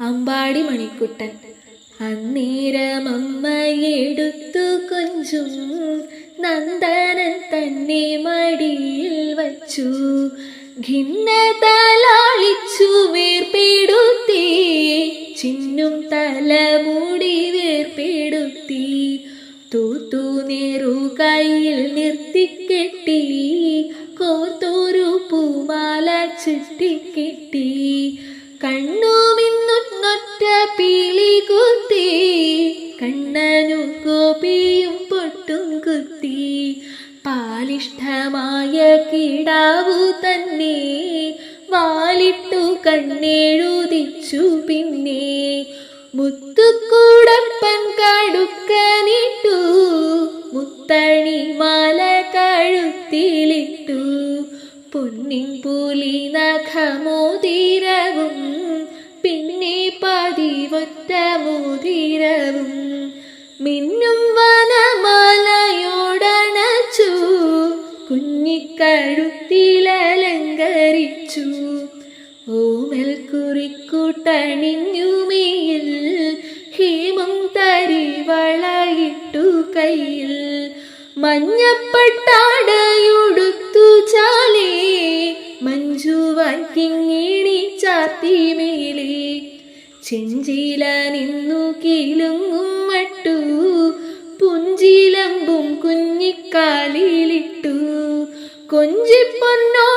അമ്പാടി മണിക്കുട്ടൻ. അന്നേരമമ്മയെടുത്തു കൊഞ്ചും നന്ദനൻ തന്നെ മടിയിൽ വച്ചു. ഖിന്നതലാളിച്ചു വേർപെടുത്തി, ചിന്നും തലമുടി വേർപെടുത്തി. തൂത്തു നേറു കയ്യിൽ നിർത്തിക്കെട്ടി, കോർത്തൊരു പൂമാല ചുറ്റിക്കെട്ടി. കണ്ണുമിന്നൊറ്റ പീലി കുത്തി, കണ്ണനു കോപിയും പൊട്ടും കുത്തി. പാലിഷ്ടമായ കിടാവു തന്നെ വാലിട്ടു കണ്ണെഴുതിച്ചു. പിന്നെ മുത്തുക്കൂടപ്പൻ കടുക്കനിട്ടു, മുത്തണി മാല കഴുത്തിലിട്ടു. പൊന്നിൻ പുലി നഖമോതിരവും പിന്നെ പതിവൊറ്റ മോതിരവും. മിന്നും വനമാലയോടണച്ചു, കുഞ്ഞിക്കഴുത്തിലലങ്കരിച്ചു. ഓമൽ കുറിക്കുട്ടണിഞ്ഞുമേയിൽ, ഹേമം തരിവളയിട്ടു കയ്യിൽ. മഞ്ഞപ്പട്ടാടയുടുത്തു ചാലേ, മഞ്ജുവാൻ കിങ്ങിണി ചാർത്തി മേലേ. ചെഞ്ചില നിന്നു കിലുങ്ങും മട്ടു, പുഞ്ചിലമ്പും കുഞ്ഞിക്കാലിലിട്ടു. കൊഞ്ചിപ്പൊന്നോ